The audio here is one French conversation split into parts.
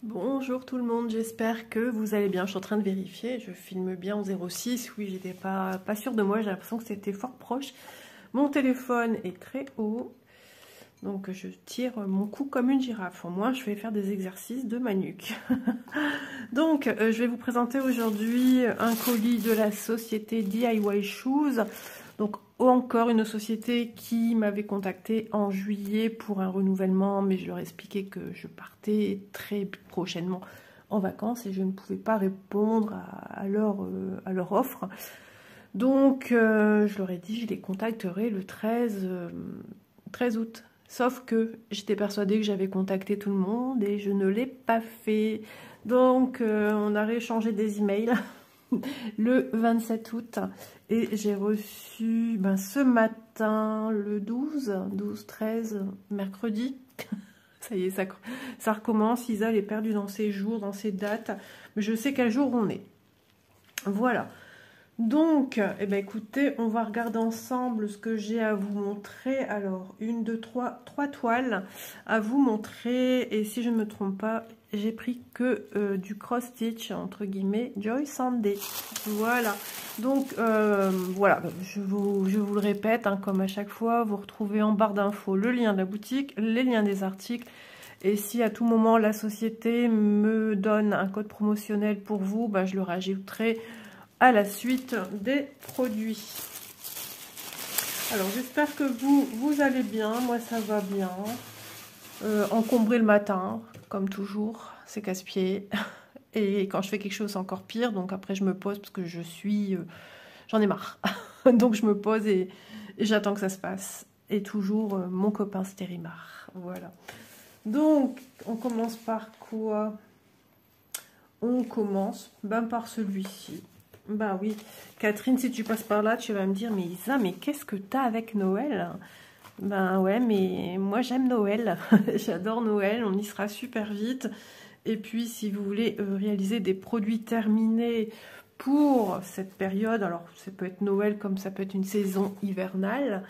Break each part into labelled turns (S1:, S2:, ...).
S1: Bonjour tout le monde, j'espère que vous allez bien. Je suis en train de vérifier, je filme bien en 06. Oui, j'étais pas sûre de moi, j'ai l'impression que c'était fort proche. Mon téléphone est très haut, donc je tire mon cou comme une girafe. Au moins, je vais faire des exercices de ma nuque. Donc, je vais vous présenter aujourd'hui un colis de la société DIY Shoes. Donc, encore une société qui m'avait contacté en juillet pour un renouvellement, mais je leur ai expliqué que je partais très prochainement en vacances et je ne pouvais pas répondre à leur offre. Donc, je leur ai dit je les contacterai le 13 août. Sauf que j'étais persuadée que j'avais contacté tout le monde et je ne l'ai pas fait. Donc, on a rééchangé des emails le 27 août et j'ai reçu ce matin le 13, mercredi. Ça y est, ça recommence. Isa, elle est perdue dans ses jours, dans ses dates, mais je sais quel jour on est. Voilà. Donc, eh ben, écoutez, on va regarder ensemble ce que j'ai à vous montrer. Alors, une, deux, trois toiles à vous montrer. Et si je ne me trompe pas, j'ai pris que du cross-stitch, entre guillemets, Joy Sunday. Voilà. Donc, voilà, je vous le répète, hein, comme à chaque fois, vous retrouvez en barre d'infos le lien de la boutique, les liens des articles. Et si à tout moment la société me donne un code promotionnel pour vous, ben, je le rajouterai à la suite des produits. Alors j'espère que vous allez bien, moi ça va bien. Encombré le matin, comme toujours, c'est casse-pied. Et quand je fais quelque chose, c'est encore pire. Donc après je me pose parce que j'en ai marre. Donc je me pose et j'attends que ça se passe. Et toujours mon copain Stérimar. Voilà. Donc on commence par quoi? On commence par celui-ci. Bah oui, Catherine, si tu passes par là, tu vas me dire, mais Isa, mais qu'est-ce que t'as avec Noël? Ben ouais, mais moi j'aime Noël, j'adore Noël, on y sera super vite. Et puis si vous voulez réaliser des produits terminés pour cette période, alors ça peut être Noël comme ça peut être une saison hivernale,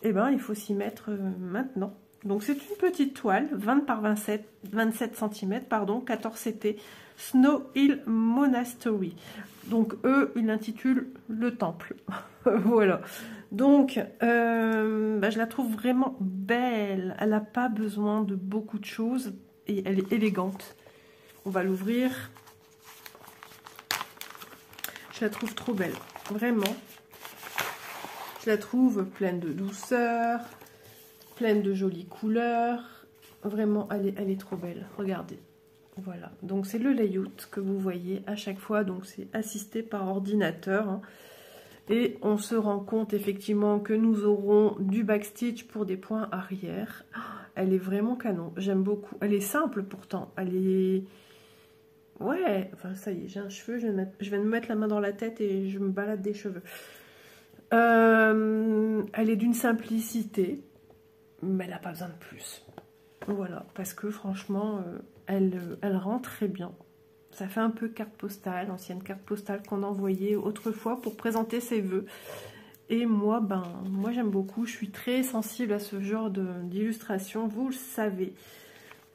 S1: eh ben il faut s'y mettre maintenant. Donc c'est une petite toile, 20 par 27 cm, pardon, 14 CT, Snow Hill Monastery. Donc eux, ils l'intitulent le temple. Voilà. Donc, je la trouve vraiment belle. Elle n'a pas besoin de beaucoup de choses et elle est élégante. On va l'ouvrir. Je la trouve trop belle, vraiment. Je la trouve pleine de douceur, pleine de jolies couleurs. Vraiment, elle est trop belle. Regardez. Voilà, donc c'est le layout que vous voyez à chaque fois, donc c'est assisté par ordinateur, hein. Et on se rend compte effectivement que nous aurons du backstitch pour des points arrière. Elle est vraiment canon, j'aime beaucoup. Elle est simple pourtant, elle est... Ouais, enfin ça y est, j'ai un cheveu, je vais me mettre la main dans la tête et je me balade des cheveux. Elle est d'une simplicité, mais elle n'a pas besoin de plus. Voilà, parce que franchement... Elle rend très bien. Ça fait un peu carte postale, ancienne carte postale qu'on envoyait autrefois pour présenter ses vœux. Et moi, moi j'aime beaucoup. Je suis très sensible à ce genre d'illustration, vous le savez.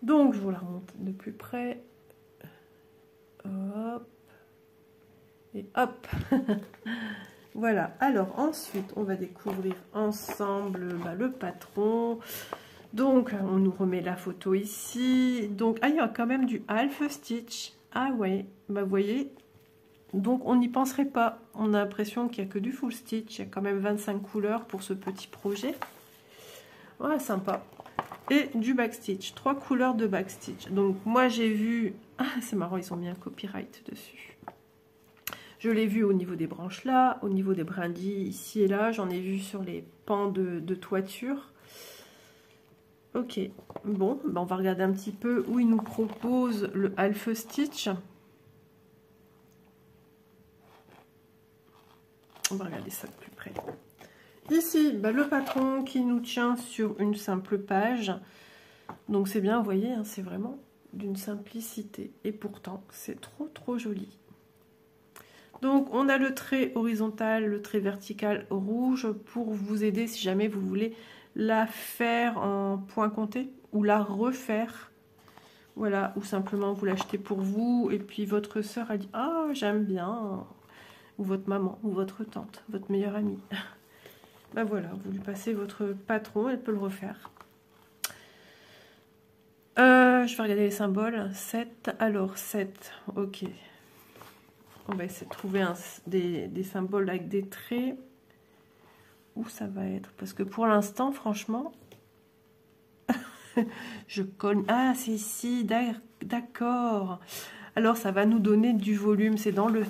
S1: Donc je vous la remonte de plus près. Hop. Et hop. Voilà. Alors ensuite, on va découvrir ensemble le patron. Donc, on nous remet la photo ici. Donc, il y a quand même du half stitch. Ah ouais, vous voyez. Donc, on n'y penserait pas. On a l'impression qu'il n'y a que du full stitch. Il y a quand même 25 couleurs pour ce petit projet. Ouais, sympa. Et du backstitch. 3 couleurs de backstitch. Donc, moi, j'ai vu... Ah, c'est marrant, ils ont mis un copyright dessus. Je l'ai vu au niveau des branches là, au niveau des brindilles ici et là. J'en ai vu sur les pans de toiture. Ok, bon, on va regarder un petit peu où il nous propose le half stitch. On va regarder ça de plus près. Ici, le patron qui nous tient sur une simple page. Donc c'est bien, vous voyez, hein, c'est vraiment d'une simplicité. Et pourtant, c'est trop joli. Donc on a le trait horizontal, le trait vertical rouge pour vous aider si jamais vous voulez la faire en point compté ou la refaire. Voilà, ou simplement vous l'achetez pour vous, et puis votre sœur a dit « Ah, j'aime bien », ou votre maman, ou votre tante, votre meilleure amie. Ben voilà, vous lui passez votre patron, elle peut le refaire. Je vais regarder les symboles. 7, alors 7, ok. On va essayer de trouver des symboles avec des traits. Où ça va être? Parce que pour l'instant, franchement, je connais... Ah, c'est ici, d'accord. Alors, ça va nous donner du volume. C'est dans le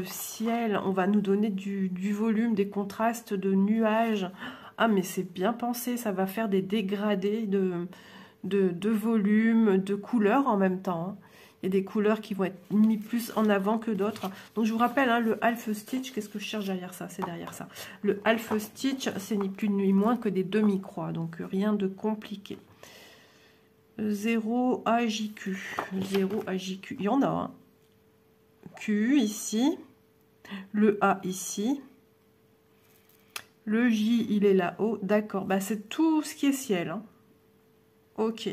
S1: ciel. On va nous donner du volume, des contrastes de nuages. Ah, mais c'est bien pensé. Ça va faire des dégradés de volume, de couleurs en même temps. Hein. Il y a des couleurs qui vont être mis plus en avant que d'autres. Donc je vous rappelle, hein, le half stitch, qu'est-ce que je cherche derrière ça? C'est derrière ça. Le half stitch, c'est ni plus ni moins que des demi-croix, donc rien de compliqué. 0 AJQ, 0 AJQ, il y en a un. Q ici, le A ici, le J il est là-haut, d'accord, bah, c'est tout ce qui est ciel. Hein. Ok,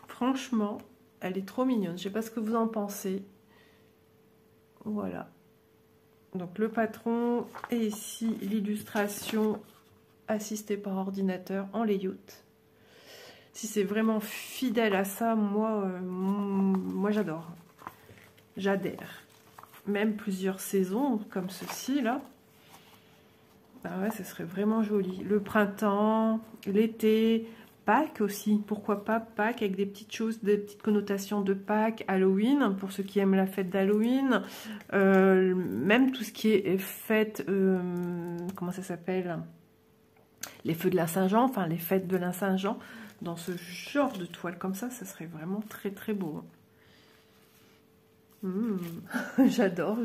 S1: franchement, elle est trop mignonne. Je sais pas ce que vous en pensez. Voilà. Donc le patron et ici l'illustration assistée par ordinateur en layout. Si c'est vraiment fidèle à ça, moi j'adore. J'adhère. Même plusieurs saisons comme ceci là. Ah ouais, ce serait vraiment joli. Le printemps, l'été. Pâques aussi, pourquoi pas Pâques avec des petites choses, des petites connotations de Pâques, Halloween, pour ceux qui aiment la fête d'Halloween, même tout ce qui est fête, comment ça s'appelle, les feux de la Saint-Jean, enfin les fêtes de la Saint-Jean, dans ce genre de toile comme ça serait vraiment très très beau. J'adore.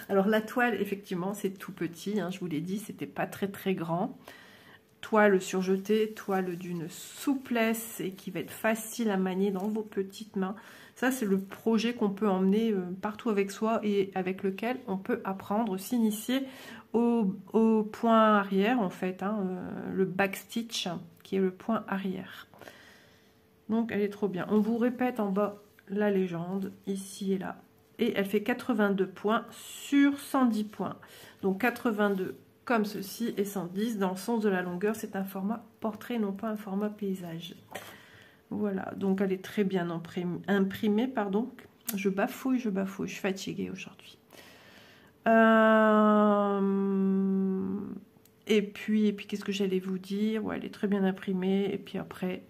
S1: Alors la toile, effectivement, c'est tout petit, hein, je vous l'ai dit, c'était pas très très grand. Toile surjetée, toile d'une souplesse et qui va être facile à manier dans vos petites mains. Ça, c'est le projet qu'on peut emmener partout avec soi et avec lequel on peut apprendre, s'initier au point arrière, en fait, hein, le backstitch, qui est le point arrière. Donc, elle est trop bien. On vous répète en bas la légende, ici et là. Et elle fait 82 points sur 110 points. Donc, 82 comme ceci et 110 dans le sens de la longueur. C'est un format portrait, non pas un format paysage. Voilà, donc elle est très bien imprimée, pardon. Je bafouille, je suis fatiguée aujourd'hui. Et puis qu'est-ce que j'allais vous dire? Ouais, elle est très bien imprimée. Et puis après,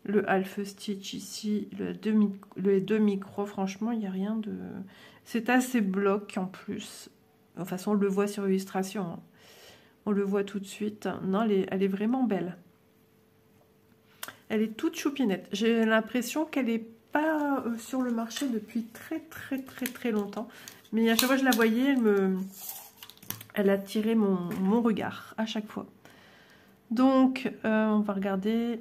S1: le half stitch ici, les deux micros, franchement, il n'y a rien de... C'est assez bloc en plus. De toute façon, on le voit sur l'illustration. Hein. On le voit tout de suite. Non, elle est vraiment belle. Elle est toute choupinette. J'ai l'impression qu'elle n'est pas sur le marché depuis très longtemps. Mais à chaque fois que je la voyais, elle attirait mon regard à chaque fois. Donc, on va regarder.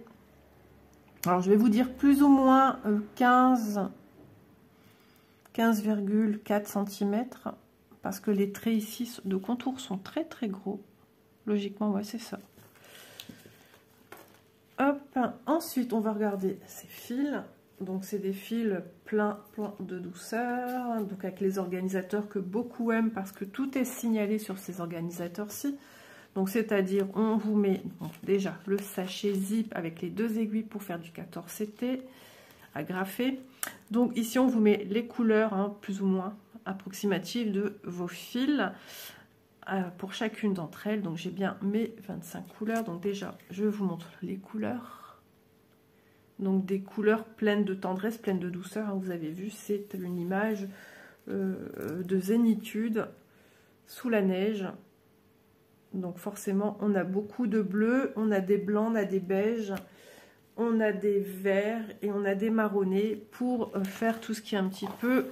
S1: Alors, je vais vous dire plus ou moins 15,4 cm. Parce que les traits ici de contour sont très gros. Logiquement, ouais, c'est ça. Hop. Ensuite, on va regarder ces fils. Donc, c'est des fils plein de douceur. Donc, avec les organisateurs que beaucoup aiment parce que tout est signalé sur ces organisateurs-ci. Donc, c'est-à-dire, on vous met déjà le sachet zip avec les deux aiguilles pour faire du 14CT agrafé. Donc, ici, on vous met les couleurs, hein, plus ou moins approximatives de vos fils. Pour chacune d'entre elles, donc j'ai bien mes 25 couleurs. Donc déjà, je vous montre les couleurs. Donc des couleurs pleines de tendresse, pleines de douceur. Hein, vous avez vu, c'est une image de zénitude sous la neige. Donc forcément, on a beaucoup de bleu, on a des blancs, on a des beiges, on a des verts et on a des marronnés pour faire tout ce qui est un petit peu...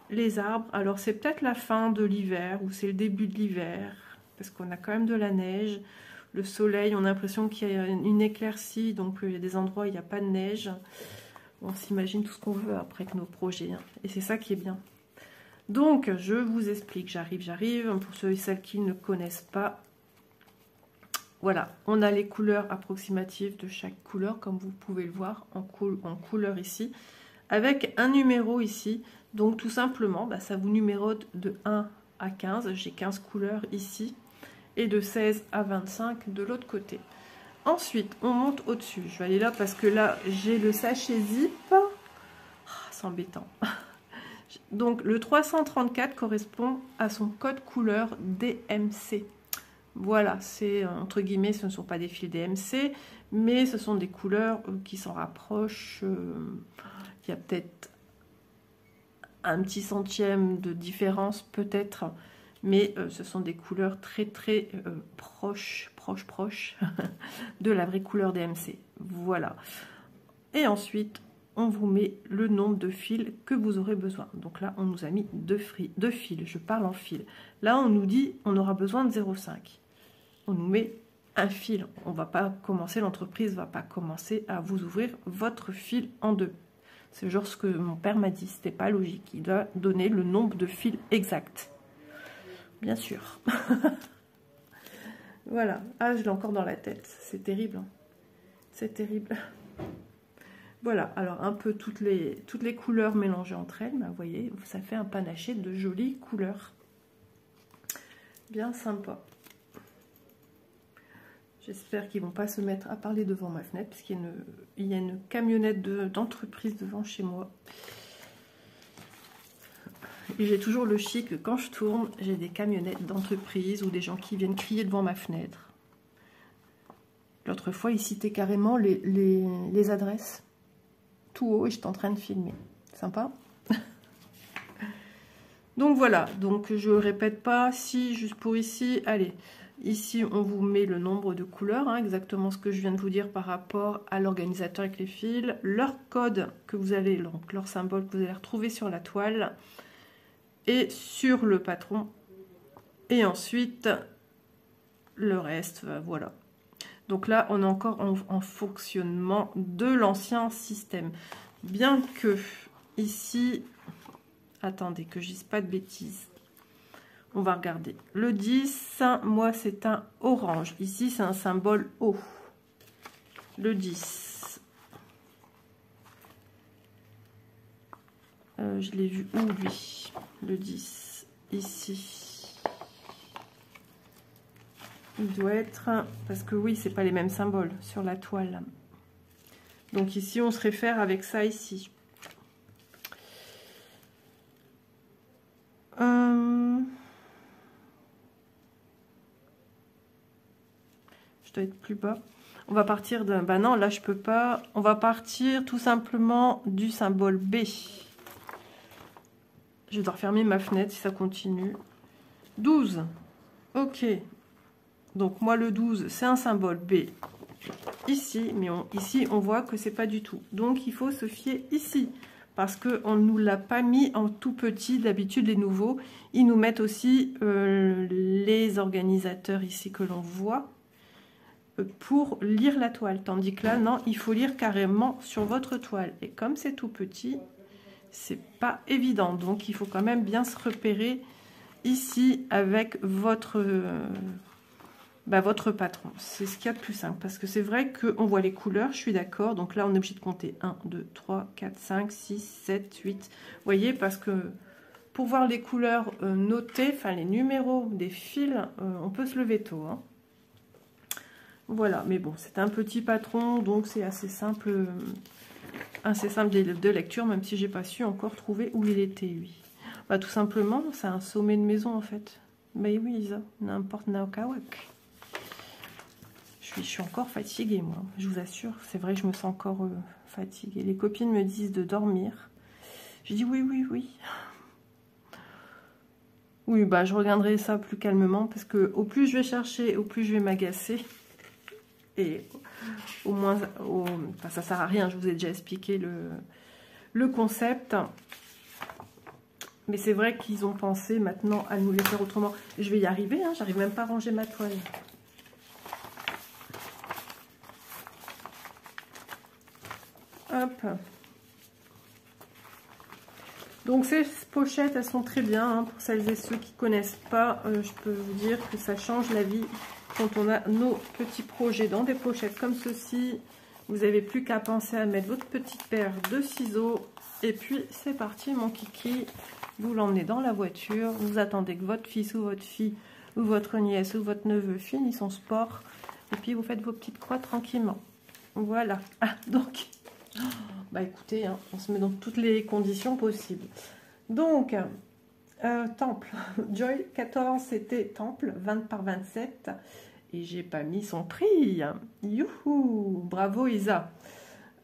S1: Les arbres, alors c'est peut-être la fin de l'hiver ou c'est le début de l'hiver parce qu'on a quand même de la neige, le soleil, on a l'impression qu'il y a une éclaircie, donc il y a des endroits où il n'y a pas de neige. On s'imagine tout ce qu'on veut après que nos projets, hein. Et c'est ça qui est bien. Donc je vous explique, j'arrive, pour ceux et celles qui ne connaissent pas. Voilà, on a les couleurs approximatives de chaque couleur comme vous pouvez le voir en couleur ici. avec un numéro ici. Donc tout simplement, bah, ça vous numérote de 1 à 15. J'ai 15 couleurs ici et de 16 à 25 de l'autre côté. Ensuite, on monte au-dessus. Je vais aller là parce que là, j'ai le sachet zip. Oh, c'est embêtant. Donc le 334 correspond à son code couleur DMC. Voilà, c'est entre guillemets, ce ne sont pas des fils DMC, mais ce sont des couleurs qui s'en rapprochent. Il y a peut-être un petit centième de différence, peut-être, mais ce sont des couleurs très proches de la vraie couleur DMC. Voilà. Et ensuite, on vous met le nombre de fils que vous aurez besoin. Donc là, on nous a mis deux fils, je parle en fils. Là, on nous dit on aura besoin de 0,5. On nous met un fil. On va pas commencer, l'entreprise va pas commencer à vous ouvrir votre fil en deux. C'est genre ce que mon père m'a dit, c'était pas logique. Il doit donner le nombre de fils exact. Bien sûr. Voilà. Ah, je l'ai encore dans la tête. C'est terrible. C'est terrible. Voilà, alors un peu toutes les couleurs mélangées entre elles, bah, vous voyez, ça fait un panaché de jolies couleurs. Bien sympa. J'espère qu'ils ne vont pas se mettre à parler devant ma fenêtre, parce qu'il y a une camionnette d'entreprise devant chez moi. Et j'ai toujours le chic que quand je tourne, j'ai des camionnettes d'entreprise ou des gens qui viennent crier devant ma fenêtre. L'autre fois, ils citaient carrément les adresses. Tout haut et j'étais en train de filmer. Sympa. Donc voilà, donc je répète pas, si juste pour ici, allez, ici on vous met le nombre de couleurs, hein, exactement ce que je viens de vous dire par rapport à l'organisateur avec les fils, leur code que vous allez, donc leur symbole que vous allez retrouver sur la toile et sur le patron, et ensuite le reste, voilà. Donc là, on est encore en fonctionnement de l'ancien système. Bien que ici, attendez que je dise pas de bêtises. On va regarder. Le 10, moi, c'est un orange. Ici, c'est un symbole O. Le 10. Je l'ai vu où, lui? Le 10. Ici. Il doit être, parce que oui, c'est pas les mêmes symboles sur la toile. Donc ici, on se réfère avec ça ici. Je dois être plus bas. On va partir d'un... Bah non, là, je peux pas. On va partir tout simplement du symbole B. Je dois refermer ma fenêtre si ça continue. 12. Ok. Donc moi le 12 c'est un symbole B ici, mais ici on voit que c'est pas du tout. Donc il faut se fier ici, parce qu'on ne nous l'a pas mis en tout petit. D'habitude les nouveaux, ils nous mettent aussi les organisateurs ici que l'on voit pour lire la toile. Tandis que là, non, il faut lire carrément sur votre toile. Et comme c'est tout petit, c'est pas évident. Donc il faut quand même bien se repérer ici avec votre... votre patron, c'est ce qu'il y a de plus simple, parce que c'est vrai qu'on voit les couleurs, je suis d'accord, donc là on est obligé de compter 1, 2, 3, 4, 5, 6, 7, 8, vous voyez, parce que pour voir les couleurs notées, enfin les numéros des fils, on peut se lever tôt, hein. Voilà, mais bon, c'est un petit patron, donc c'est assez simple de lecture, même si j'ai pas su encore trouver où il était, lui. Bah, tout simplement, c'est un sommet de maison, en fait. Mais oui, Isa, n'importe Naokawak. Je suis encore fatiguée, moi, je vous assure. C'est vrai que je me sens encore fatiguée. Les copines me disent de dormir. Je dis oui, oui, oui. Oui, bah je regarderai ça plus calmement, parce que au plus je vais chercher, au plus je vais m'agacer. Et au moins, enfin, ça sert à rien, je vous ai déjà expliqué le concept. Mais c'est vrai qu'ils ont pensé maintenant à nous les faire autrement. Je vais y arriver, hein, j'arrive même pas à ranger ma toile. Hop. Donc ces pochettes, elles sont très bien, hein, pour celles et ceux qui ne connaissent pas. Je peux vous dire que ça change la vie quand on a nos petits projets dans des pochettes comme ceci. Vous n'avez plus qu'à penser à mettre votre petite paire de ciseaux. Et puis, c'est parti, mon kiki. Vous l'emmenez dans la voiture. Vous attendez que votre fils ou votre fille ou votre nièce ou votre neveu finisse son sport. Et puis, vous faites vos petites croix tranquillement. Voilà. Ah, donc, bah écoutez, hein, on se met dans toutes les conditions possibles. Donc, Temple. Joy 14, c'était Temple, 20 par 27. Et j'ai pas mis son prix. Youhou! Bravo, Isa.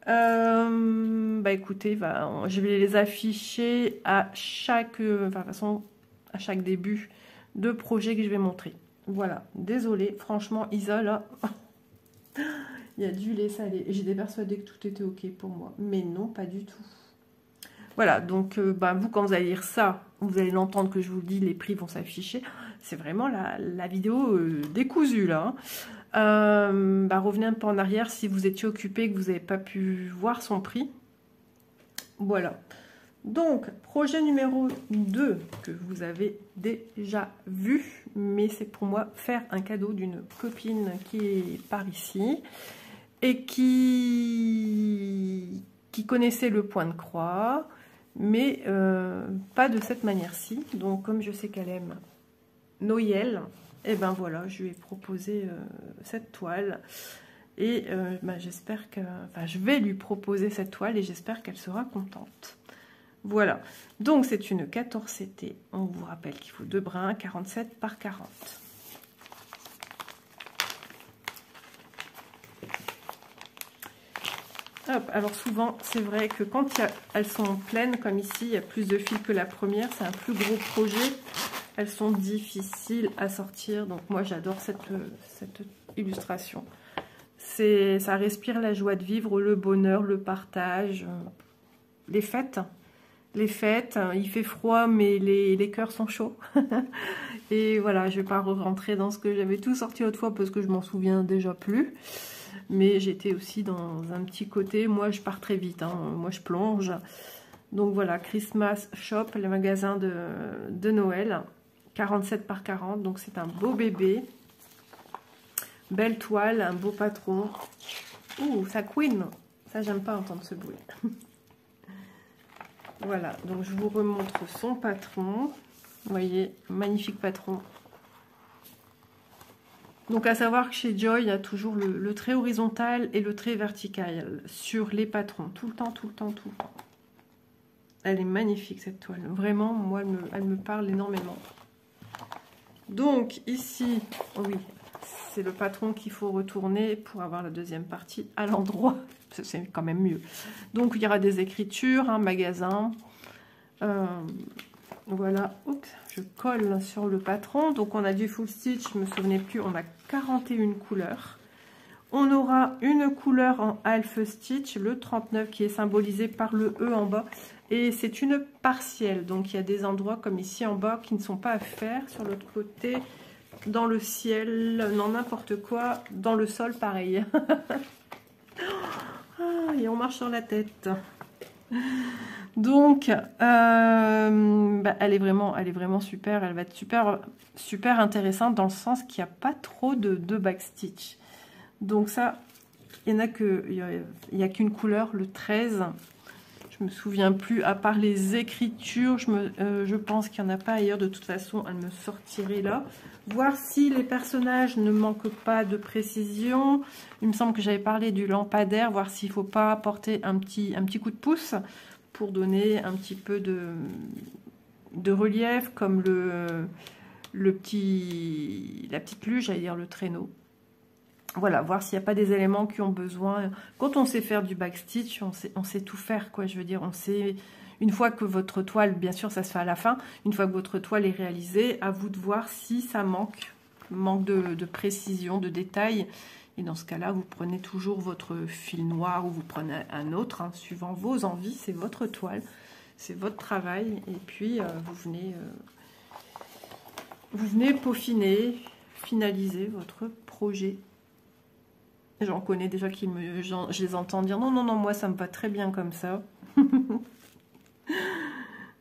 S1: Bah écoutez, je vais les afficher à chaque, de toute façon, à chaque début de projet que je vais montrer. Voilà, désolée, franchement, Isa, là, il y a du lait salé. J'étais persuadée que tout était ok pour moi, mais non, pas du tout. Voilà, donc vous, quand vous allez lire ça, vous allez l'entendre que je vous le dis, les prix vont s'afficher. C'est vraiment la vidéo décousue, là. Revenez un peu en arrière si vous étiez occupé, que vous n'avez pas pu voir son prix. Voilà. Donc, projet numéro 2 que vous avez déjà vu, mais c'est pour moi faire un cadeau d'une copine qui est par ici et qui connaissait le point de croix, mais pas de cette manière-ci. Donc, comme je sais qu'elle aime Noël, et ben voilà, je lui ai proposé cette toile. Et j'espère que... Enfin, je vais lui proposer cette toile et j'espère qu'elle sera contente. Voilà. Donc, c'est une 14 CT. On vous rappelle qu'il faut 2 brins, 47 par 40. Hop, alors souvent, c'est vrai que quand elles sont pleines, comme ici, il y a plus de fils que la première, c'est un plus gros projet. Elles sont difficiles à sortir, donc moi j'adore cette illustration. Ça respire la joie de vivre, le bonheur, le partage, les fêtes. Les fêtes, il fait froid, mais les cœurs sont chauds. Et voilà, je ne vais pas rentrer dans ce que j'avais tout sorti autrefois parce que je m'en souviens déjà plus. Mais j'étais aussi dans un petit côté, moi je pars très vite, hein, moi je plonge. Donc voilà, Christmas Shop, le magasin de Noël, 47 par 40, donc c'est un beau bébé. Belle toile, un beau patron. Ouh, ça couine, ça j'aime pas entendre ce bruit. Voilà, donc je vous remontre son patron. Vous voyez, magnifique patron. Donc à savoir que chez Joy, il y a toujours le trait horizontal et le trait vertical sur les patrons. Tout le temps, tout le temps, tout le temps. Elle est magnifique cette toile. Vraiment, moi, elle me parle énormément. Donc ici, oui, c'est le patron qu'il faut retourner pour avoir la deuxième partie à l'endroit. C'est quand même mieux. Donc il y aura des écritures, un magasin. Voilà, oups, je colle sur le patron. Donc on a du full stitch, je ne me souvenais plus, on a 41 couleurs. On aura une couleur en half stitch, le 39 qui est symbolisé par le E en bas. Et c'est une partielle, donc il y a des endroits comme ici en bas qui ne sont pas à faire. Sur l'autre côté, dans le ciel, non n'importe quoi, dans le sol pareil. Et on marche sur la tête. Donc, elle est vraiment super. Elle va être super intéressante dans le sens qu'il n'y a pas trop de backstitch. Donc ça, il n'y a qu'une couleur, le 13. Je me souviens plus, à part les écritures, je pense qu'il n'y en a pas ailleurs. De toute façon, elle me sortirait là. Voir si les personnages ne manquent pas de précision. Il me semble que j'avais parlé du lampadaire, voir s'il ne faut pas apporter un petit coup de pouce pour donner un petit peu de relief, comme la petite luge, j'allais dire le traîneau. Voilà, voir s'il n'y a pas des éléments qui ont besoin. Quand on sait faire du backstitch, on sait tout faire, quoi. Je veux dire, on sait, une fois que votre toile, bien sûr, ça se fait à la fin, une fois que votre toile est réalisée, à vous de voir si ça manque de précision, de détail. Et dans ce cas-là, vous prenez toujours votre fil noir ou vous prenez un autre, hein, suivant vos envies. C'est votre toile, c'est votre travail. Et puis, vous venez peaufiner, finaliser votre projet. J'en connais déjà je les entends dire non, moi ça me va très bien comme ça.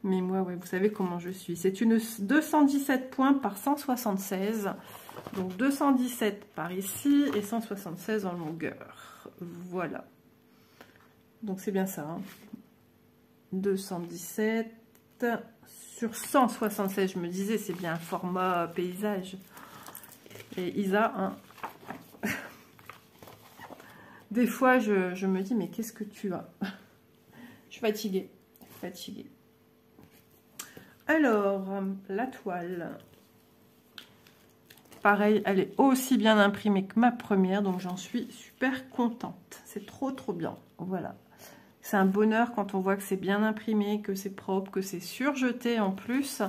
S1: Mais moi, ouais, vous savez comment je suis. C'est une 217 points par 176. Donc 217 par ici et 176 en longueur. Voilà. Donc c'est bien ça. Hein. 217 sur 176. Je me disais, c'est bien un format paysage. Et Isa, hein. Des fois, je me dis, mais qu'est-ce que tu as? Je suis fatiguée. Fatiguée. Alors, la toile. Pareil, elle est aussi bien imprimée que ma première, donc j'en suis super contente. C'est trop bien. Voilà. C'est un bonheur quand on voit que c'est bien imprimé, que c'est propre, que c'est surjeté en plus.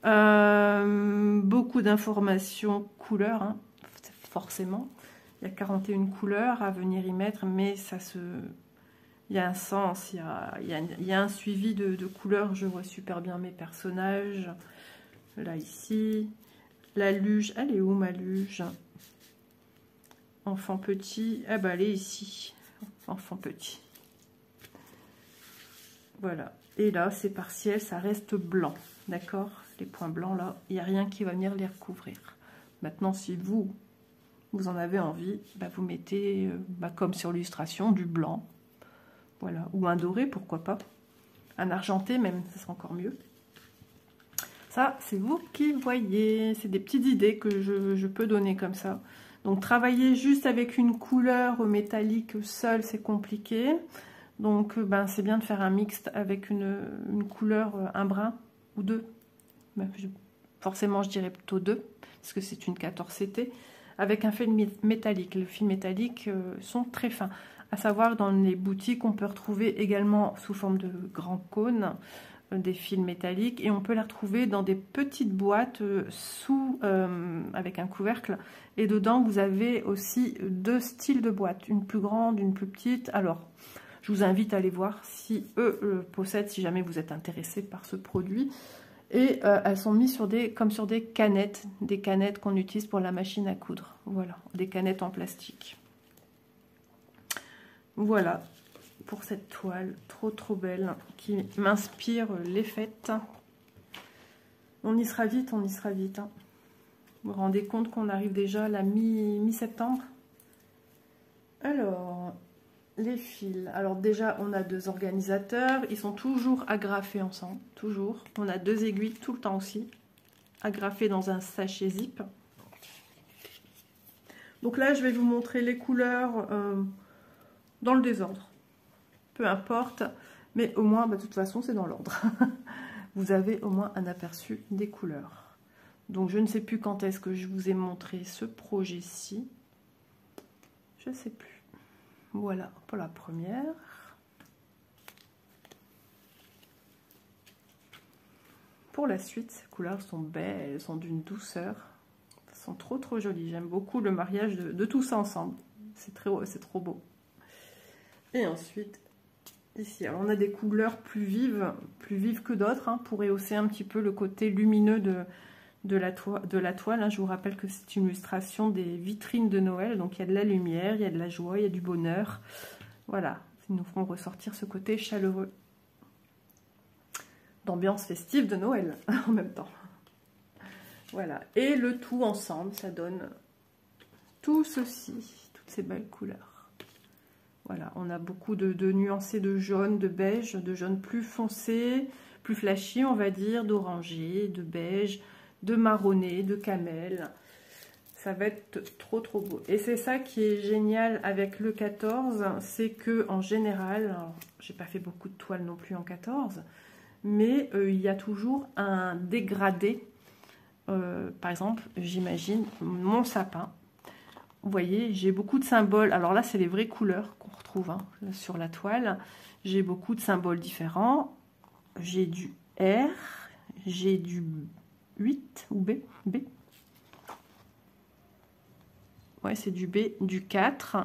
S1: Beaucoup d'informations couleurs, hein, forcément. Il y a 41 couleurs à venir y mettre, mais ça se... Il y a un sens, il y a un suivi de couleurs. Je vois super bien mes personnages. Là, ici. La luge, elle est où ma luge? Enfant petit, ah bah elle est ici. Enfant petit. Voilà. Et là, c'est partiel, ça reste blanc. D'accord? Les points blancs, là, il n'y a rien qui va venir les recouvrir. Maintenant, si vous en avez envie, bah, vous mettez, comme sur l'illustration, du blanc. Voilà. Ou un doré, pourquoi pas. Un argenté, même, ça sera encore mieux. Ça, c'est vous qui voyez. C'est des petites idées que je peux donner comme ça. Donc, travailler juste avec une couleur métallique seule, c'est compliqué. Donc, c'est bien de faire un mixte avec une couleur, un brun ou deux. Forcément, je dirais plutôt deux, parce que c'est une 14 CT, avec un fil métallique. Les fils métalliques sont très fins. À savoir, dans les boutiques, on peut retrouver également sous forme de grands cônes des fils métalliques, et on peut les retrouver dans des petites boîtes avec un couvercle, et dedans vous avez aussi deux styles de boîtes, une plus grande, une plus petite. Alors je vous invite à aller voir si eux possèdent, si jamais vous êtes intéressé par ce produit. Et elles sont mises comme sur des canettes qu'on utilise pour la machine à coudre. Voilà, des canettes en plastique. Voilà pour cette toile trop belle qui m'inspire les fêtes. On y sera vite, on y sera vite. Hein. Vous vous rendez compte qu'on arrive déjà à la mi-septembre. Alors, les fils. Alors déjà, on a deux organisateurs. Ils sont toujours agrafés ensemble, toujours. On a deux aiguilles tout le temps aussi, agrafées dans un sachet zip. Donc là, je vais vous montrer les couleurs dans le désordre. Peu importe, mais au moins, de toute façon, c'est dans l'ordre. Vous avez au moins un aperçu des couleurs. Donc, je ne sais plus quand est-ce que je vous ai montré ce projet-ci. Je ne sais plus. Voilà pour la première. Pour la suite, ces couleurs sont belles, elles sont d'une douceur. Elles sont trop jolies. J'aime beaucoup le mariage de tout ça ensemble. C'est trop beau. Et ensuite... ici, alors on a des couleurs plus vives que d'autres, hein, pour rehausser un petit peu le côté lumineux de la toile. Hein. Je vous rappelle que c'est une illustration des vitrines de Noël, donc il y a de la lumière, il y a de la joie, il y a du bonheur. Voilà, ils nous feront ressortir ce côté chaleureux, d'ambiance festive de Noël en même temps. Voilà, et le tout ensemble, ça donne tout ceci, toutes ces belles couleurs. Voilà, on a beaucoup de nuancés de jaune, de beige, de jaune plus foncé, plus flashy, on va dire, d'orangé, de beige, de marronné, de camel. Ça va être trop beau. Et c'est ça qui est génial avec le 14, c'est que en général, j'ai pas fait beaucoup de toiles non plus en 14, mais il y a toujours un dégradé. Par exemple, j'imagine mon sapin. Vous voyez, j'ai beaucoup de symboles. Alors là, c'est les vraies couleurs qu'on retrouve hein, sur la toile. J'ai beaucoup de symboles différents. J'ai du R, j'ai du 8 ou B. Ouais, c'est du B, du 4,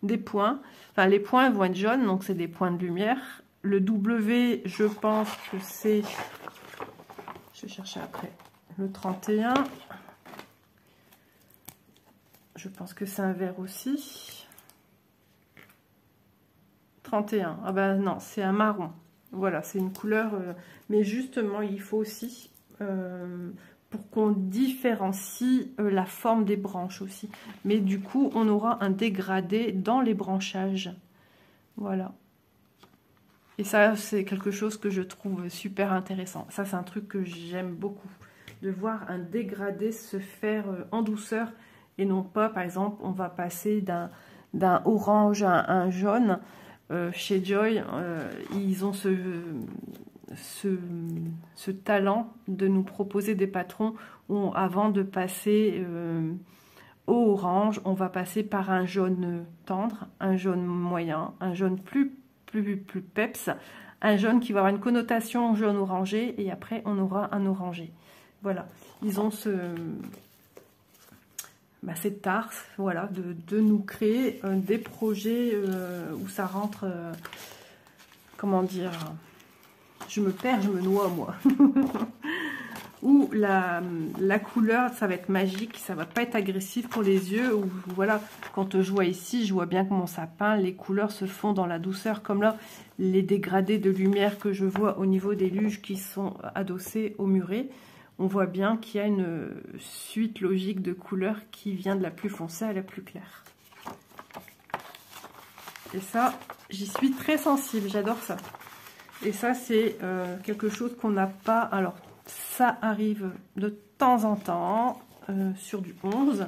S1: des points. Enfin, les points vont être jaunes, donc c'est des points de lumière. Le W, je pense que c'est... Je vais chercher après. Le 31... Je pense que c'est un vert aussi. 31. Ah ben non, c'est un marron. Voilà, c'est une couleur... mais justement, il faut aussi pour qu'on différencie la forme des branches aussi. Mais du coup, on aura un dégradé dans les branchages. Voilà. Et ça, c'est quelque chose que je trouve super intéressant. Ça, c'est un truc que j'aime beaucoup. De voir un dégradé se faire en douceur et non pas, par exemple, on va passer d'un orange à un jaune. Chez Joy, ils ont ce talent de nous proposer des patrons où, avant de passer au orange, on va passer par un jaune tendre, un jaune moyen, un jaune plus peps, un jaune qui va avoir une connotation jaune orangé, et après on aura un orangé. Voilà, ils ont cette art, voilà, de nous créer des projets où ça rentre, comment dire, je me perds, je me noie moi. Où la couleur, ça va être magique, ça va pas être agressif pour les yeux. Où, voilà, quand je vois ici, je vois bien que mon sapin, les couleurs se font dans la douceur, comme là, les dégradés de lumière que je vois au niveau des luges qui sont adossés au muret. On voit bien qu'il y a une suite logique de couleurs qui vient de la plus foncée à la plus claire. Et ça, j'y suis très sensible, j'adore ça. Et ça, c'est quelque chose qu'on n'a pas... Alors, ça arrive de temps en temps sur du 11,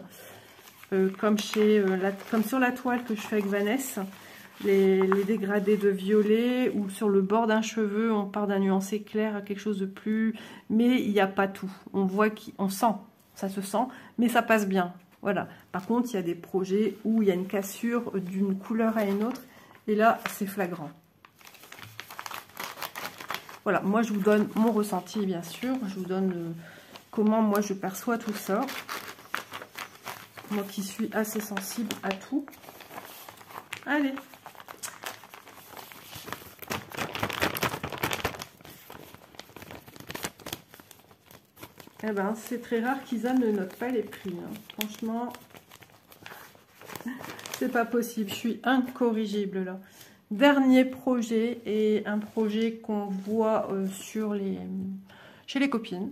S1: comme sur la toile que je fais avec Vanessa, les dégradés de violet, ou sur le bord d'un cheveu, on part d'un nuancé clair à quelque chose de plus... Mais il n'y a pas tout. On voit qu'on sent, ça se sent, mais ça passe bien. Voilà. Par contre, il y a des projets où il y a une cassure d'une couleur à une autre, et là, c'est flagrant. Voilà, moi je vous donne mon ressenti, bien sûr. Je vous donne comment moi je perçois tout ça. Moi qui suis assez sensible à tout. Allez. Eh ben, c'est très rare qu'Isa ne note pas les prix. Hein. Franchement, c'est pas possible. Je suis incorrigible là. Dernier projet, et un projet qu'on voit chez les copines.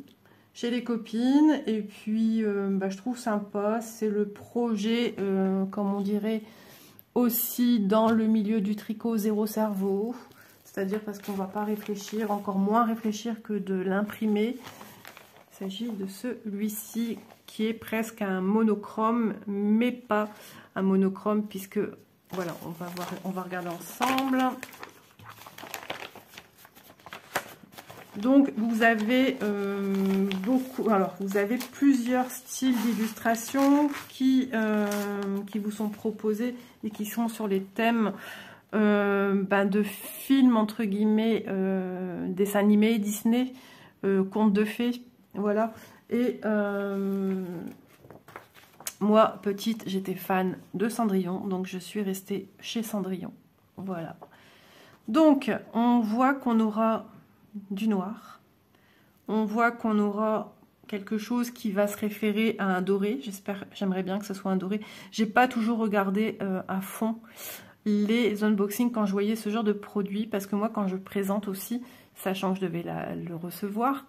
S1: Chez les copines, et puis je trouve sympa. C'est le projet, comme on dirait, aussi dans le milieu du tricot zéro cerveau. C'est-à-dire parce qu'on ne va pas réfléchir, encore moins réfléchir que de l'imprimer. Il s'agit de celui-ci qui est presque un monochrome, mais pas un monochrome puisque... Voilà, on va regarder ensemble. Donc, vous avez vous avez plusieurs styles d'illustration qui vous sont proposés et qui sont sur les thèmes de films, entre guillemets, dessins animés, Disney, contes de fées, voilà. Et... moi, petite, j'étais fan de Cendrillon, donc je suis restée chez Cendrillon. Voilà. Donc, on voit qu'on aura du noir. On voit qu'on aura quelque chose qui va se référer à un doré. J'aimerais bien que ce soit un doré. J'ai pas toujours regardé à fond les unboxings quand je voyais ce genre de produit, parce que moi, quand je présente aussi, sachant que je devais le recevoir,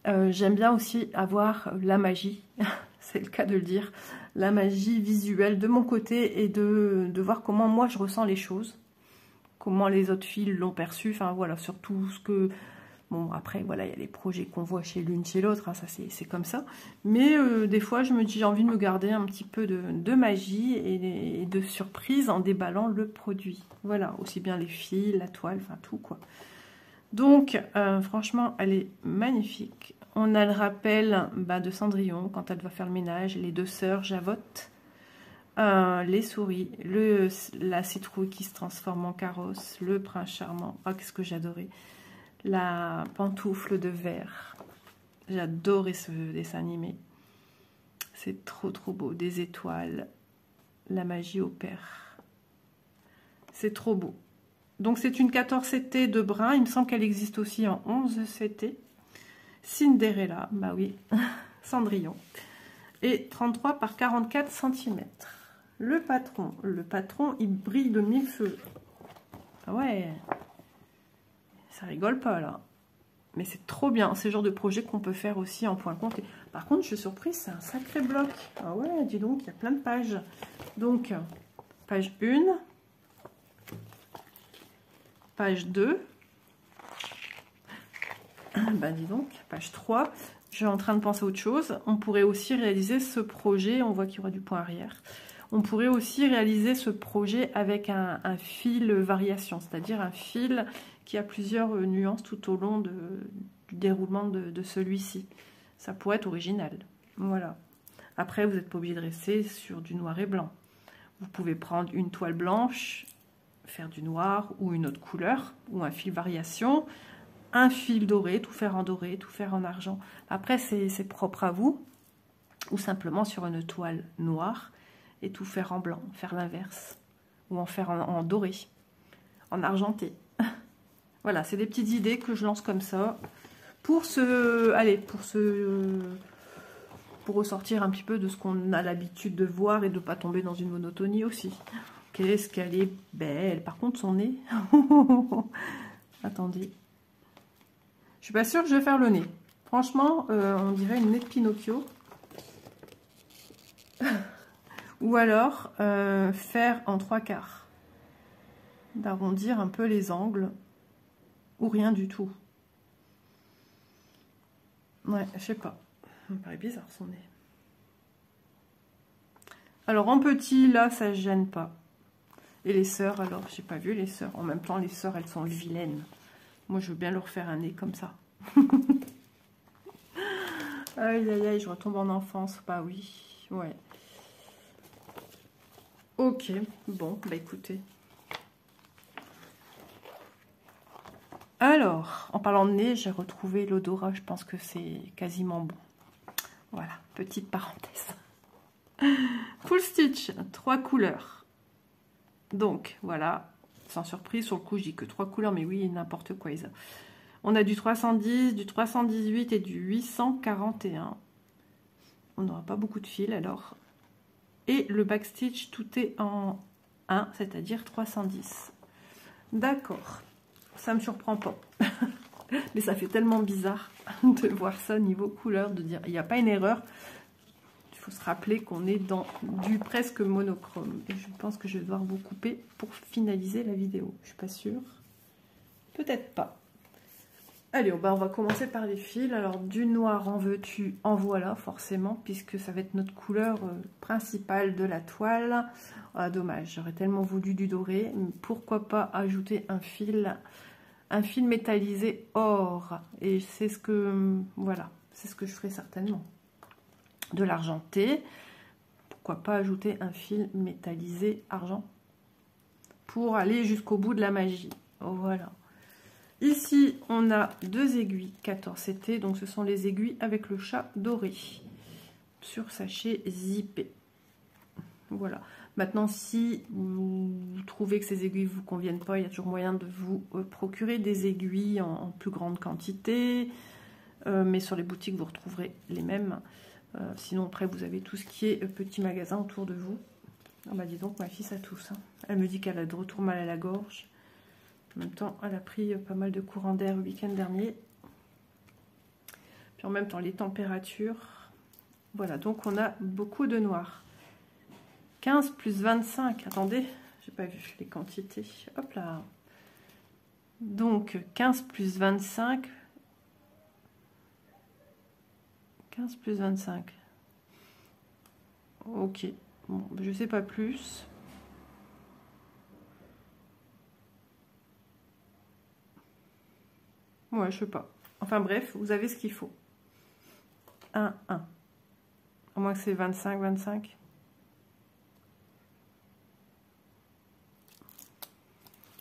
S1: j'aime bien aussi avoir la magie. C'est le cas de le dire, la magie visuelle de mon côté, et de voir comment moi je ressens les choses, comment les autres filles l'ont perçu, enfin voilà, surtout ce que... Bon, après, voilà, il y a les projets qu'on voit chez l'une, chez l'autre, hein, ça c'est comme ça. Mais des fois, je me dis, j'ai envie de me garder un petit peu de magie et de surprise en déballant le produit. Voilà, aussi bien les fils, la toile, enfin tout, quoi. Donc, franchement, elle est magnifique. On a le rappel de Cendrillon quand elle doit faire le ménage, les deux sœurs javotent, les souris, la citrouille qui se transforme en carrosse, le prince charmant. Ah, qu'est-ce que j'adorais. La pantoufle de verre. J'adorais ce dessin animé. C'est trop trop beau. Des étoiles. La magie opère. C'est trop beau. Donc c'est une 14 CT de brun. Il me semble qu'elle existe aussi en 11 CT. Cinderella, bah oui, Cendrillon. Et 33 par 44 cm. Le patron, il brille de mille feux. Ah ouais, ça rigole pas là. Mais c'est trop bien, c'est le genre de projet qu'on peut faire aussi en point compte. Par contre, je suis surprise, c'est un sacré bloc. Ah ouais, dis donc, il y a plein de pages. Donc, page 1, page 2, ben dis donc, page 3. Je suis en train de penser à autre chose. On pourrait aussi réaliser ce projet, on voit qu'il y aura du point arrière. On pourrait aussi réaliser ce projet avec un fil variation, c'est-à-dire un fil qui a plusieurs nuances tout au long du déroulement de celui-ci. Ça pourrait être original. Voilà. Après, vous n'êtes pas obligé de rester sur du noir et blanc. Vous pouvez prendre une toile blanche, faire du noir ou une autre couleur, ou un fil variation, un fil doré, tout faire en doré, tout faire en argent. Après, c'est propre à vous, ou simplement sur une toile noire et tout faire en blanc, faire l'inverse, ou en faire en doré, en argenté. Voilà, c'est des petites idées que je lance comme ça pour pour ressortir un petit peu de ce qu'on a l'habitude de voir et de ne pas tomber dans une monotonie aussi. Qu'est-ce qu'elle est belle. Par contre, son nez. Attendez. Je suis pas sûre que je vais faire le nez. Franchement, on dirait une nez de Pinocchio. Ou alors, faire en 3/4. D'arrondir un peu les angles. Ou rien du tout. Ouais, je sais pas. Ça me paraît bizarre son nez. Alors en petit, là, ça ne gêne pas. Et les sœurs, alors, j'ai pas vu les sœurs. En même temps, les sœurs, elles sont vilaines. Moi, je veux bien leur faire un nez comme ça. Aïe, aïe, aïe, je retombe en enfance. Bah oui, ouais. Ok, bon, bah écoutez. Alors, en parlant de nez, j'ai retrouvé l'odorat. Je pense que c'est quasiment bon. Voilà, petite parenthèse. Full stitch, 3 couleurs. Donc, voilà, sans surprise, sur le coup, je dis que 3 couleurs, mais oui, n'importe quoi, Isa. On a du 310, du 318 et du 841. On n'aura pas beaucoup de fils, alors. Et le backstitch, tout est en 1, c'est-à-dire 310. D'accord. Ça me surprend pas. Mais ça fait tellement bizarre de voir ça niveau couleur, de dire il n'y a pas une erreur. Il faut se rappeler qu'on est dans du presque monochrome. Et je pense que je vais devoir vous couper pour finaliser la vidéo. Je suis pas sûre. Peut-être pas. Allez, on va commencer par les fils. Alors, du noir en veux-tu, en voilà, forcément, puisque ça va être notre couleur principale de la toile. Ah, dommage, j'aurais tellement voulu du doré. Pourquoi pas ajouter un fil métallisé or. Et c'est ce que, voilà, c'est ce que je ferai certainement. De l'argenté. Pourquoi pas ajouter un fil métallisé argent pour aller jusqu'au bout de la magie. Voilà. Ici, on a 2 aiguilles 14CT, donc ce sont les aiguilles avec le chat doré sur sachet zippé. Voilà. Maintenant, si vous trouvez que ces aiguilles ne vous conviennent pas, il y a toujours moyen de vous procurer des aiguilles en plus grande quantité. Mais sur les boutiques, vous retrouverez les mêmes. Sinon, après, vous avez tout ce qui est petit magasin autour de vous. Ah bah dis donc, ma fille, ça tousse. Hein. Elle me dit qu'elle a de retour mal à la gorge. En même temps, elle a pris pas mal de courants d'air le week-end dernier. Puis en même temps, les températures. Voilà, donc on a beaucoup de noir. 15 plus 25. Attendez, j'ai pas vu les quantités. Hop là. Donc 15 plus 25. 15 plus 25. Ok. Bon, je sais pas plus. Ouais, je sais pas. Enfin bref, vous avez ce qu'il faut. 1, 1. À moins que c'est 25, 25.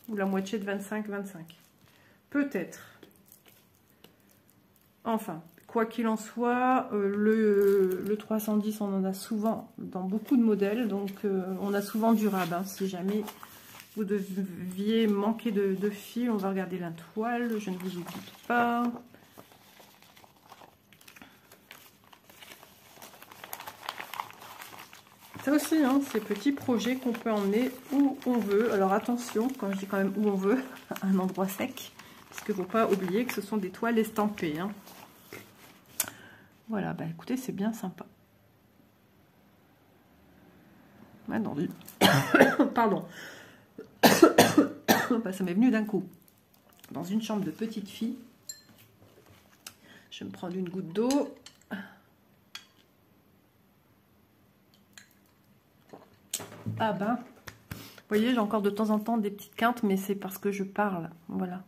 S1: Ou la moitié de 25, 25. Peut-être. Enfin, quoi qu'il en soit, le 310, on en a souvent dans beaucoup de modèles. Donc, on a souvent du rabat. Si jamais vous deviez manquer de fil, on va regarder la toile. Je ne vous oublie pas. Ça aussi, hein, ces petits projets qu'on peut emmener où on veut. Alors attention, quand je dis quand même où on veut, un endroit sec, parce qu'il ne faut pas oublier que ce sont des toiles estampées. Hein. Voilà, bah écoutez, c'est bien sympa. Ouais, dans du... Pardon. Bah, ça m'est venu d'un coup. Dans une chambre de petite fille. Je vais me prendre une goutte d'eau. Ah ben, vous voyez, j'ai encore de temps en temps des petites quintes, mais c'est parce que je parle. Voilà.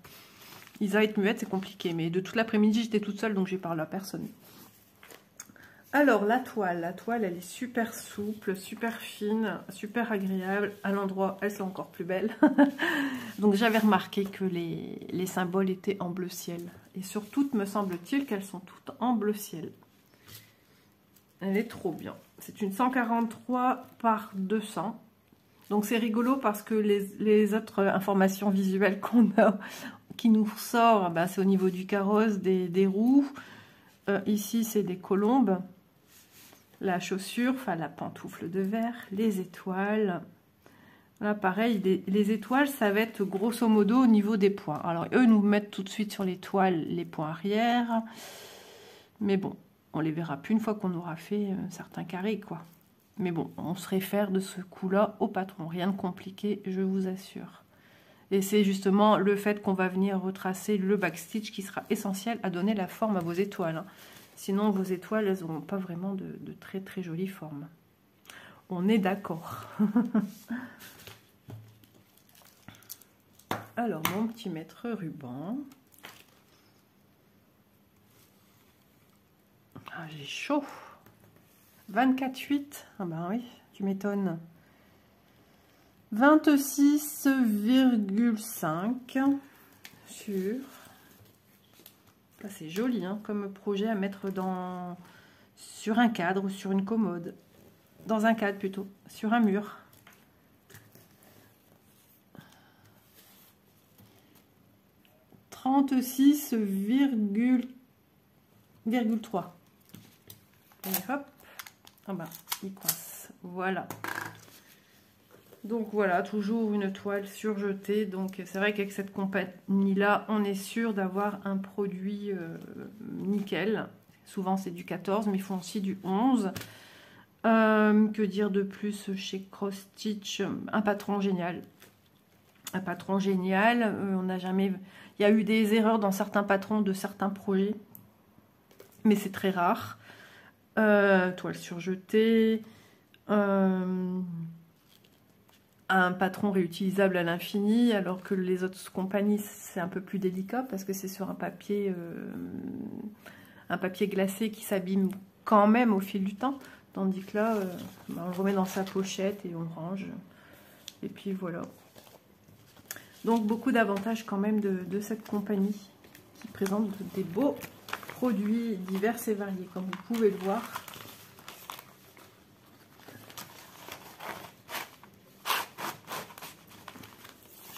S1: Isa est muette, c'est compliqué. Mais de toute l'après-midi, j'étais toute seule, donc j'ai parlé à personne. Alors, la toile, elle est super souple, super fine, super agréable. À l'endroit, elle c'est encore plus belle. Donc, j'avais remarqué que les symboles étaient en bleu ciel. Et sur toutes, me semble-t-il qu'elles sont toutes en bleu ciel. Elle est trop bien. C'est une 143 par 200. Donc, c'est rigolo parce que les autres informations visuelles qu'on a, qui nous ressort, bah, c'est au niveau du carrosse, des roues. Ici, c'est des colombes. La chaussure, enfin la pantoufle de verre, les étoiles. Là, pareil, les étoiles, ça va être grosso modo au niveau des points. Alors, eux nous mettent tout de suite sur l'étoile les points arrière. Mais bon, on les verra plus une fois qu'on aura fait certains carrés, quoi. Mais bon, on se réfère de ce coup-là au patron. Rien de compliqué, je vous assure. Et c'est justement le fait qu'on va venir retracer le backstitch qui sera essentiel à donner la forme à vos étoiles, hein. Sinon, vos étoiles, elles n'auront pas vraiment de très très jolie forme. On est d'accord. Alors, mon petit mètre ruban. Ah, j'ai chaud. 24,8. Ah ben oui, tu m'étonnes. 26,5 sur... C'est joli hein, comme projet à mettre sur un cadre ou sur une commode. Dans un cadre plutôt, sur un mur. « 36,3 » Hop. Ah bah, il coince. Voilà. Donc voilà, toujours une toile surjetée. Donc c'est vrai qu'avec cette compagnie-là, on est sûr d'avoir un produit nickel. Souvent c'est du 14, mais ils font aussi du 11. Que dire de plus chez Cross Stitch? Un patron génial. Un patron génial. On n'a jamais... Il y a eu des erreurs dans certains patrons de certains projets. Mais c'est très rare. Toile surjetée. Un patron réutilisable à l'infini, alors que les autres compagnies, c'est un peu plus délicat parce que c'est sur un papier glacé qui s'abîme quand même au fil du temps. Tandis que là, on le remet dans sa pochette et on range. Et puis voilà. Donc beaucoup d'avantages quand même de cette compagnie qui présente des beaux produits divers et variés, comme vous pouvez le voir.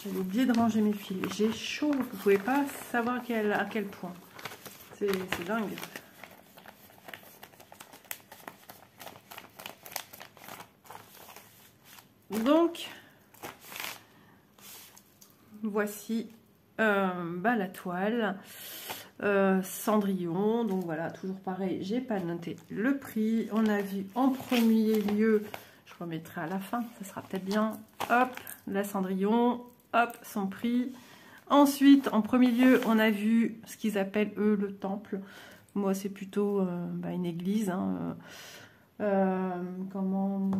S1: J'avais oublié de ranger mes fils. J'ai chaud, vous ne pouvez pas savoir à quel point. C'est dingue. Donc, voici la toile. Cendrillon. Donc voilà, toujours pareil, j'ai pas noté le prix. On a vu en premier lieu, je remettrai à la fin, ça sera peut-être bien. Hop, la Cendrillon. Hop, son prix. Ensuite, en premier lieu, on a vu ce qu'ils appellent, eux, le temple. Moi, c'est plutôt une église. Hein. Comment...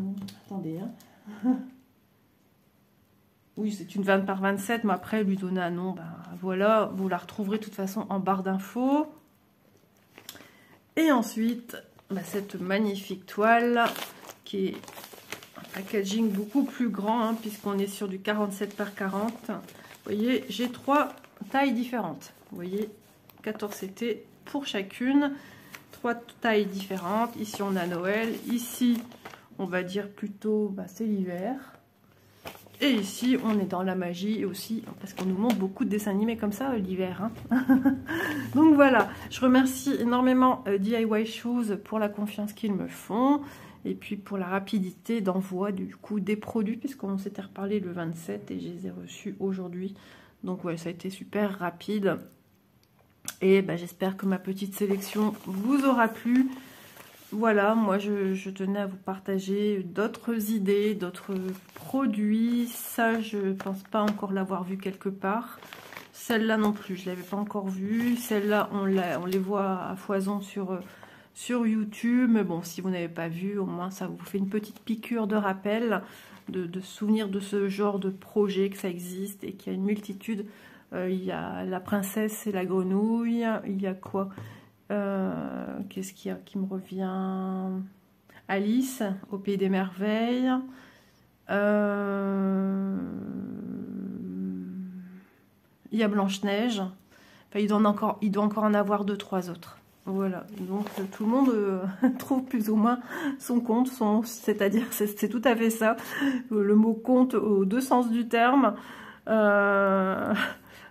S1: Attendez. Hein. Oui, c'est une 20 par 27, mais après, lui donner un nom, voilà. Vous la retrouverez de toute façon en barre d'infos. Et ensuite, cette magnifique toile qui est un packaging beaucoup plus grand, hein, puisqu'on est sur du 47 par 40. Vous voyez, j'ai 3 tailles différentes. Vous voyez, 14 CT pour chacune. 3 tailles différentes. Ici, on a Noël. Ici, on va dire plutôt, c'est l'hiver. Et ici, on est dans la magie aussi, parce qu'on nous montre beaucoup de dessins animés comme ça l'hiver. Hein. Donc voilà, je remercie énormément DIY Shoes pour la confiance qu'ils me font. Et puis pour la rapidité d'envoi du coup des produits, puisqu'on s'était reparlé le 27 et je les ai reçus aujourd'hui. Donc ouais, ça a été super rapide. Et bah, j'espère que ma petite sélection vous aura plu. Voilà, moi je tenais à vous partager d'autres idées, d'autres produits. Ça, je pense pas encore l'avoir vu quelque part. Celle-là non plus, je l'avais pas encore vue. Celle-là, on les voit à foison sur YouTube. Mais bon, si vous n'avez pas vu, au moins ça vous fait une petite piqûre de rappel, de souvenir de ce genre de projet, que ça existe et qu'il y a une multitude. Il y a la princesse et la grenouille. Il y a quoi? Qu'est-ce qu'il y a qui me revient? Alice au pays des merveilles. Il y a Blanche-Neige. Enfin, il doit encore en avoir 2-3 autres. Voilà, donc tout le monde trouve plus ou moins son compte, c'est-à-dire c'est tout à fait ça, le mot compte aux deux sens du terme.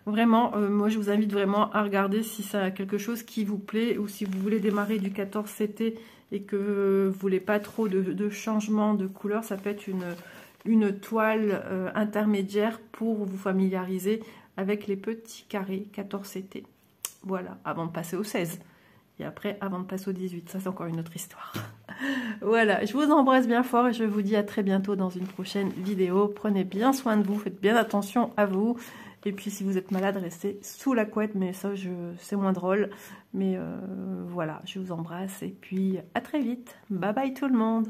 S1: Vraiment, moi je vous invite vraiment à regarder si ça a quelque chose qui vous plaît, ou si vous voulez démarrer du 14 CT et que vous voulez pas trop de changement de couleur, ça peut être une toile intermédiaire pour vous familiariser avec les petits carrés 14 CT. Voilà, avant de passer au 16. Et après, avant de passer au 18, ça c'est encore une autre histoire. Voilà, je vous embrasse bien fort et je vous dis à très bientôt dans une prochaine vidéo. Prenez bien soin de vous, faites bien attention à vous. Et puis si vous êtes malade, restez sous la couette, mais ça c'est moins drôle. Mais voilà, je vous embrasse et puis à très vite. Bye bye tout le monde.